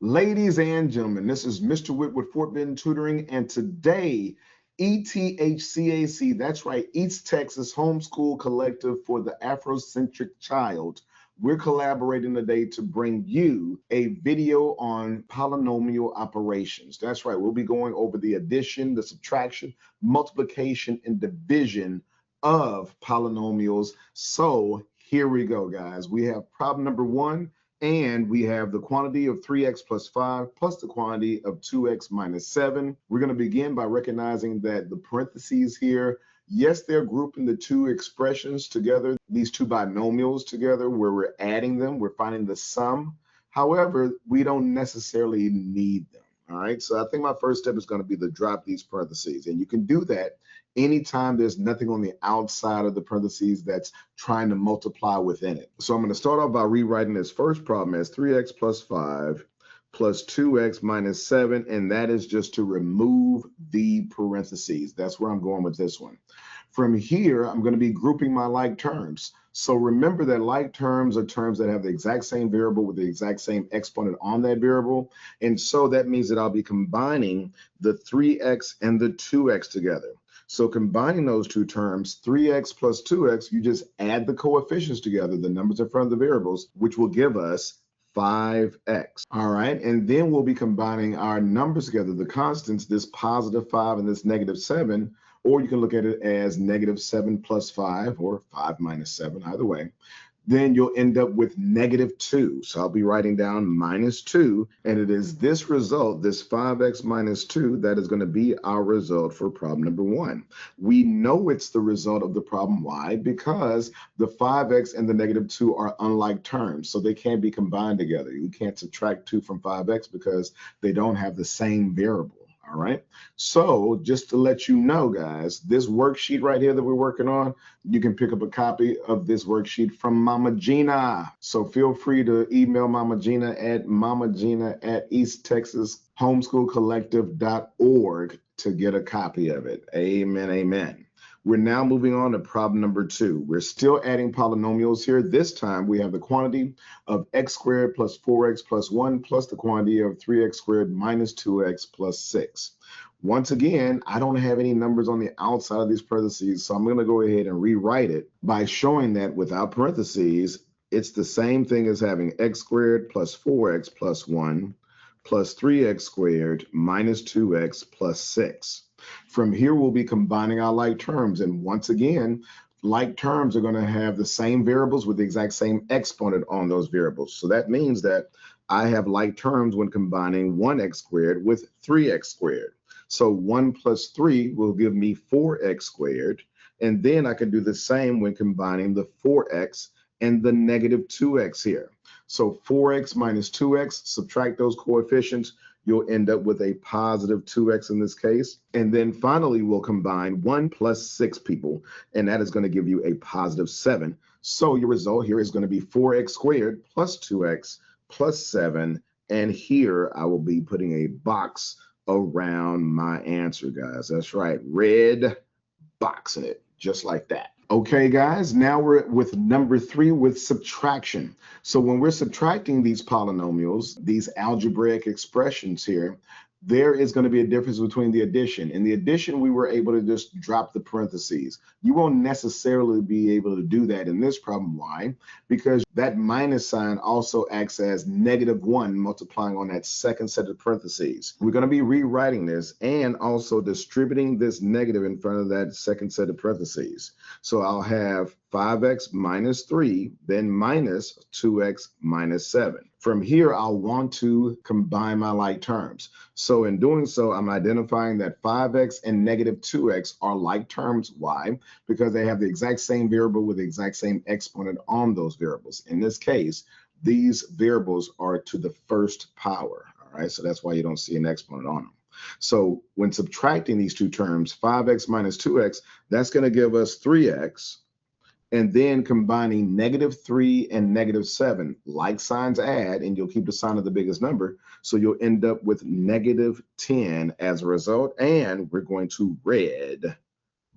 Ladies and gentlemen, this is Mr. Witt with Fort Bend Tutoring, and today, ETHCAC, that's right, East Texas Homeschool Collective for the Afrocentric Child. We're collaborating today to bring you a video on polynomial operations. That's right, we'll be going over the addition, the subtraction, multiplication, and division of polynomials. So here we go, guys. We have problem number one. And we have the quantity of 3x plus 5 plus the quantity of 2x minus 7. We're going to begin by recognizing that the parentheses here, yes, they're grouping the two expressions together, these two binomials together, where we're adding them, we're finding the sum. However, we don't necessarily need them. All right, so I think my first step is going to be to drop these parentheses. And you can do that anytime there's nothing on the outside of the parentheses that's trying to multiply within it. So I'm going to start off by rewriting this first problem as 3x plus 5 plus 2x minus 7, and that is just to remove the parentheses. That's where I'm going with this one. From here, I'm going to be grouping my like terms. So remember that like terms are terms that have the exact same variable with the exact same exponent on that variable. And so that means that I'll be combining the 3x and the 2x together. So combining those two terms, 3x plus 2x, you just add the coefficients together, the numbers in front of the variables, which will give us 5x. All right, and then we'll be combining our numbers together, the constants, this positive 5 and this negative 7, or you can look at it as negative 7 plus 5 or 5 minus 7, either way. Then you'll end up with negative 2. So I'll be writing down minus 2, and it is this result, this 5x minus 2, that is going to be our result for problem number one. We know it's the result of the problem. Why? Because the 5x and the negative 2 are unlike terms, so they can't be combined together. You can't subtract 2 from 5x because they don't have the same variable. All right, so just to let you know, guys, this worksheet right here that we're working on, you can pick up a copy of this worksheet from MamaGena. So feel free to email MamaGena at mamagena@easttexashomeschoolcollective.org to get a copy of it. Amen, amen. We're now moving on to problem number two. We're still adding polynomials here. This time we have the quantity of x squared plus 4x plus 1 plus the quantity of 3x squared minus 2x plus 6. Once again, I don't have any numbers on the outside of these parentheses, so I'm going to go ahead and rewrite it by showing that without parentheses, it's the same thing as having x squared plus 4x plus 1 plus 3x squared minus 2x plus 6. From here, we'll be combining our like terms. And once again, like terms are going to have the same variables with the exact same exponent on those variables. So that means that I have like terms when combining 1x squared with 3x squared. So 1 plus 3 will give me 4x squared. And then I can do the same when combining the 4x and the negative 2x here. So 4x minus 2x, subtract those coefficients, you'll end up with a positive 2x in this case. And then finally, we'll combine 1 plus 6 people, and that is going to give you a positive 7. So your result here is going to be 4x squared plus 2x plus 7. And here I will be putting a box around my answer, guys. That's right, red box in it, just like that. Okay, guys, now we're with number 3 with subtraction. So when we're subtracting these polynomials, these algebraic expressions here, there is going to be a difference between the addition. In the addition, we were able to just drop the parentheses. You won't necessarily be able to do that in this problem. Why? Because that minus sign also acts as -1 multiplying on that second set of parentheses. We're going to be rewriting this and also distributing this negative in front of that second set of parentheses. So I'll have 5x minus 3, then minus 2x minus 7. From here, I'll want to combine my like terms. So in doing so, I'm identifying that 5x and negative 2x are like terms. Why? Because they have the exact same variable with the exact same exponent on those variables. In this case, these variables are to the first power. All right, so that's why you don't see an exponent on them. So when subtracting these two terms, 5x minus 2x, that's going to give us 3x. And then combining -3 and -7, like signs add, and you'll keep the sign of the biggest number. So you'll end up with -10 as a result. And we're going to red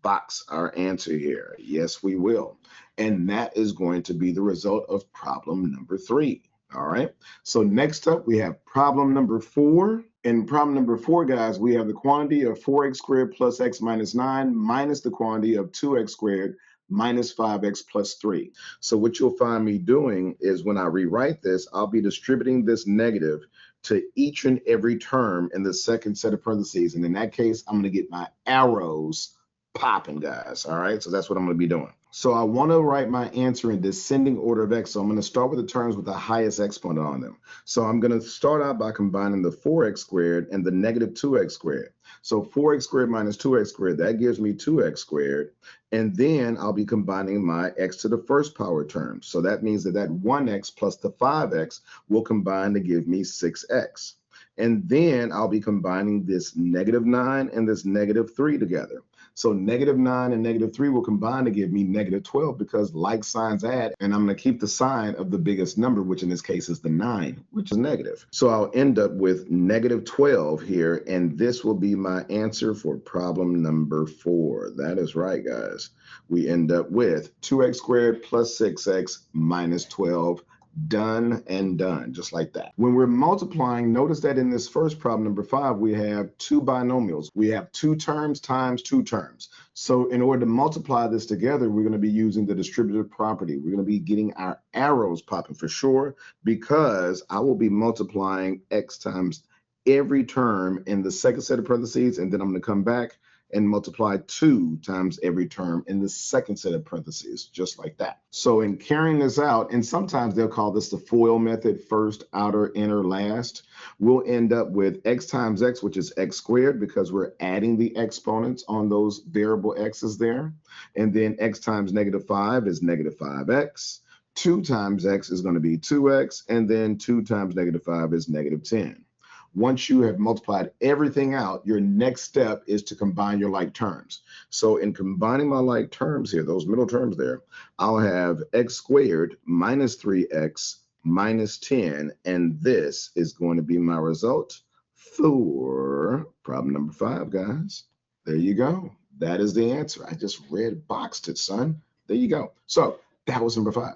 box our answer here. Yes, we will. And that is going to be the result of problem number 3. All right. So next up, we have problem number 4. In problem number 4, guys, we have the quantity of 4x squared plus x minus 9 minus the quantity of 2x squared minus 5x plus 3. So what you'll find me doing is when I rewrite this, I'll be distributing this negative to each and every term in the second set of parentheses. And in that case, I'm going to get my arrows popping, guys. All right. So that's what I'm going to be doing. So I want to write my answer in descending order of x. So I'm going to start with the terms with the highest exponent on them. So I'm going to start out by combining the 4x squared and the negative 2x squared. So 4x squared minus 2x squared, that gives me 2x squared. And then I'll be combining my x to the first power term. So that means that 1x plus the 5x will combine to give me 6x. And then I'll be combining this negative 9 and this negative 3 together. So negative 9 and negative 3 will combine to give me negative 12 because like signs add, and I'm going to keep the sign of the biggest number, which in this case is the 9, which is negative. So I'll end up with negative 12 here, and this will be my answer for problem number 4. That is right, guys. We end up with 2x squared plus 6x minus 12. Done and done, just like that. When we're multiplying, notice that in this first problem, number 5, we have two binomials. We have 2 terms times 2 terms. So in order to multiply this together, we're going to be using the distributive property. We're going to be getting our arrows popping for sure, because I will be multiplying x times every term in the second set of parentheses, and then I'm going to come back and multiply 2 times every term in the second set of parentheses, just like that. So in carrying this out, and sometimes they'll call this the FOIL method, first, outer, inner, last, we'll end up with x times x, which is x squared, because we're adding the exponents on those variable x's there. And then x times negative 5 is negative 5x. 2 times x is going to be 2x, and then 2 times negative 5 is negative 10. Once you have multiplied everything out, your next step is to combine your like terms. So in combining my like terms here, those middle terms there, I'll have x squared minus 3x minus 10, and this is going to be my result for problem number 5, guys. There you go. That is the answer. I just red boxed it, son. There you go. So that was number 5.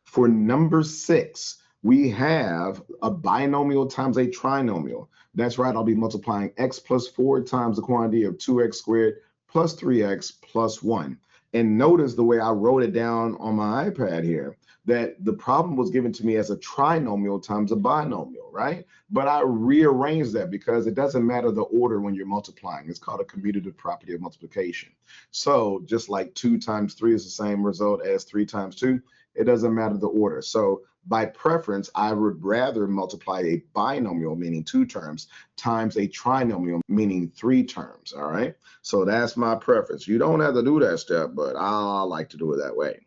For number 6, we have a binomial times a trinomial. That's right, I'll be multiplying x plus 4 times the quantity of 2x squared plus 3x plus 1. And notice the way I wrote it down on my iPad here, that the problem was given to me as a trinomial times a binomial, right? But I rearranged that because it doesn't matter the order when you're multiplying. It's called a commutative property of multiplication. So just like 2 times 3 is the same result as 3 times 2, it doesn't matter the order. So by preference, I would rather multiply a binomial, meaning 2 terms, times a trinomial, meaning 3 terms, all right? So that's my preference. You don't have to do that step, but I like to do it that way.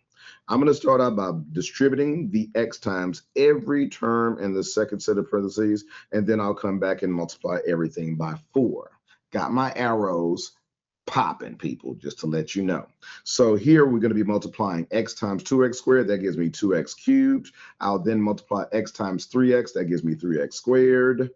I'm going to start out by distributing the x times every term in the second set of parentheses, and then I'll come back and multiply everything by 4. Got my arrows popping, people, just to let you know. So here we're going to be multiplying x times 2x squared. That gives me 2x cubed. I'll then multiply x times 3x. That gives me 3x squared.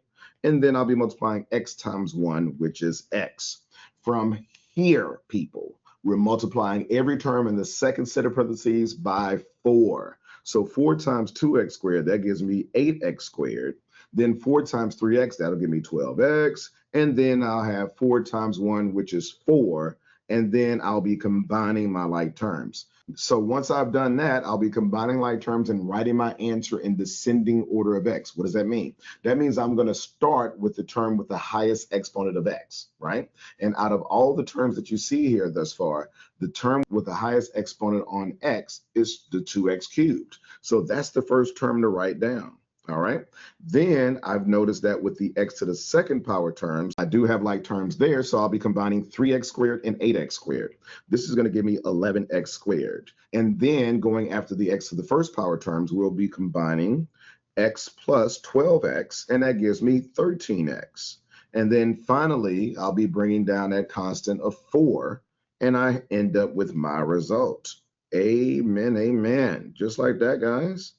And then I'll be multiplying x times 1, which is x. From here, people, we're multiplying every term in the second set of parentheses by 4. So 4 times 2x squared, that gives me 8x squared. Then 4 times 3x, that'll give me 12x. And then I'll have 4 times 1, which is 4. And then I'll be combining my like terms. So once I've done that, I'll be combining like terms and writing my answer in descending order of x. What does that mean? That means I'm going to start with the term with the highest exponent of x, right? And out of all the terms that you see here thus far, the term with the highest exponent on x is the 2x cubed. So that's the first term to write down. All right. Then I've noticed that with the x to the second power terms, I do have like terms there. So I'll be combining 3x squared and 8x squared. This is going to give me 11x squared. And then going after the x to the first power terms, we'll be combining x plus 12x, and that gives me 13x. And then finally, I'll be bringing down that constant of 4, and I end up with my result. Amen, amen. Just like that, guys.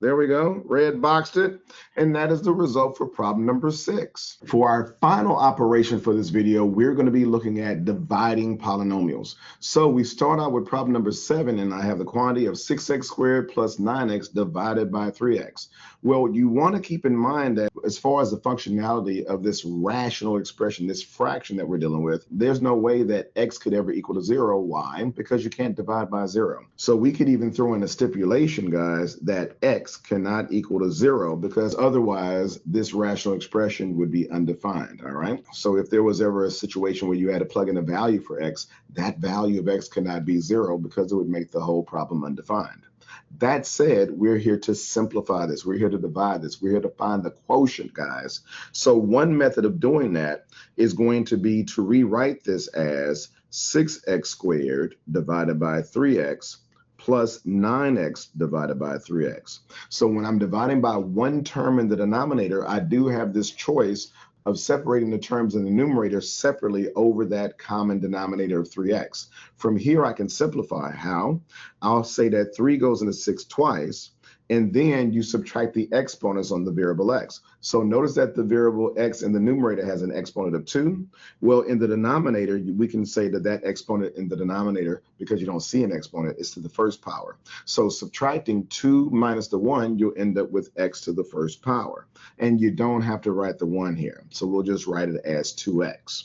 There we go, red boxed it, and that is the result for problem number 6. For our final operation for this video, we're going to be looking at dividing polynomials. So we start out with problem number 7, and I have the quantity of 6x squared plus 9x divided by 3x. Well, you want to keep in mind that as far as the functionality of this rational expression, this fraction that we're dealing with, there's no way that x could ever equal to 0. Why? Because you can't divide by 0. So we could even throw in a stipulation, guys, that x cannot equal to 0, because otherwise this rational expression would be undefined, all right? So if there was ever a situation where you had to plug in a value for x, that value of x cannot be 0, because it would make the whole problem undefined. That said, we're here to simplify this. We're here to divide this. We're here to find the quotient, guys. So one method of doing that is going to be to rewrite this as 6x squared divided by 3x plus 9x divided by 3x. So when I'm dividing by one term in the denominator, I do have this choice of separating the terms in the numerator separately over that common denominator of 3x. From here, I can simplify. How? I'll say that 3 goes into 6 twice, and then you subtract the exponents on the variable x. So notice that the variable x in the numerator has an exponent of 2. Well, in the denominator, we can say that that exponent in the denominator, because you don't see an exponent, is to the first power. So subtracting 2 minus the 1, you'll end up with x to the first power. And you don't have to write the 1 here. So we'll just write it as 2x.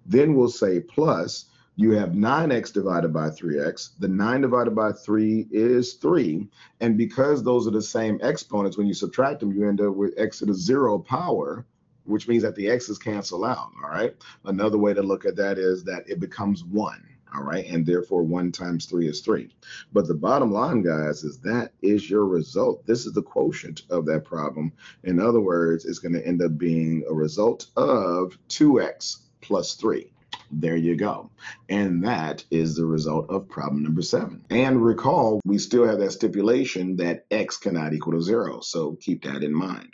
Then we'll say plus, you have 9x divided by 3x. The 9 divided by 3 is 3. And because those are the same exponents, when you subtract them, you end up with x to the 0 power, which means that the x's cancel out, all right? Another way to look at that is that it becomes 1, all right? And therefore, 1 times 3 is 3. But the bottom line, guys, is that is your result. This is the quotient of that problem. In other words, it's going to end up being a result of 2x plus 3. There you go. And that is the result of problem number 7. And recall, we still have that stipulation that x cannot equal to 0. So keep that in mind.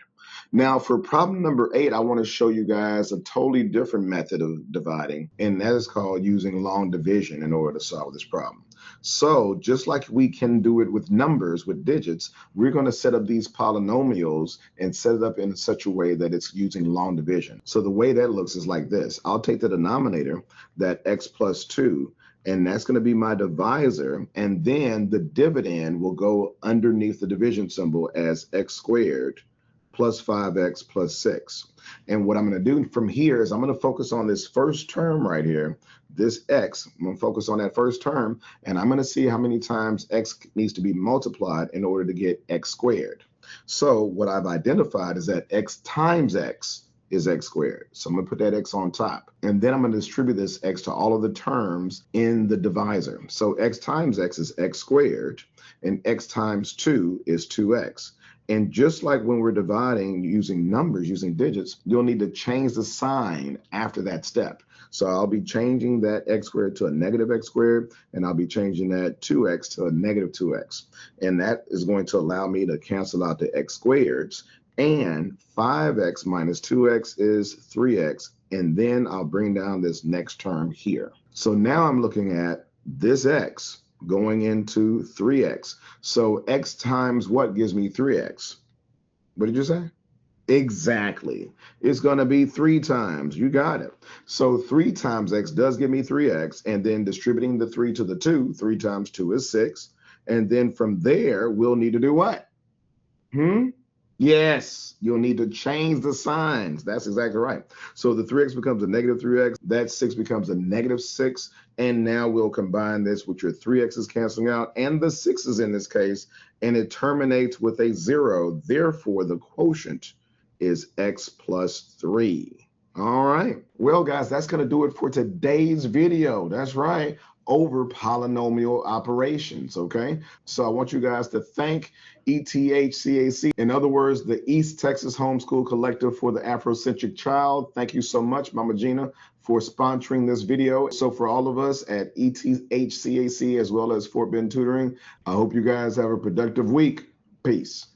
Now, for problem number 8, I want to show you guys a totally different method of dividing, and that is called using long division in order to solve this problem. So just like we can do it with numbers, with digits, we're going to set up these polynomials and set it up in such a way that it's using long division. So the way that looks is like this. I'll take the denominator, that x plus 2, and that's going to be my divisor, and then the dividend will go underneath the division symbol as x squared plus 5x plus 6. And what I'm going to do from here is I'm going to focus on this first term right here, this x. I'm going to focus on that first term, and I'm going to see how many times x needs to be multiplied in order to get x squared. So what I've identified is that x times x is x squared. So I'm going to put that x on top. And then I'm going to distribute this x to all of the terms in the divisor. So x times x is x squared, and x times 2 is 2x. And just like when we're dividing using numbers, using digits, you'll need to change the sign after that step. So I'll be changing that x squared to a negative x squared, and I'll be changing that 2x to a negative 2x. And that is going to allow me to cancel out the x squareds. And 5x minus 2x is 3x. And then I'll bring down this next term here. So now I'm looking at this x going into 3x. So x times what gives me 3x? What did you say? Exactly. It's going to be 3 times. You got it. So 3 times x does give me 3x. And then distributing the 3 to the 2, 3 times 2 is 6. And then from there, we'll need to do what? Yes, you'll need to change the signs. That's exactly right. So the 3x becomes a negative 3x. That 6 becomes a negative 6. And now we'll combine this with your 3x's canceling out and the 6's in this case, and it terminates with a 0. Therefore, the quotient is x plus 3. All right. Well, guys, that's going to do it for today's video. That's right. Over polynomial operations, okay? So I want you guys to thank ETHCAC, in other words, the East Texas Homeschool Collective for the Afrocentric Child. Thank you so much, MamaGena, for sponsoring this video. So for all of us at ETHCAC as well as Fort Bend Tutoring, I hope you guys have a productive week. Peace.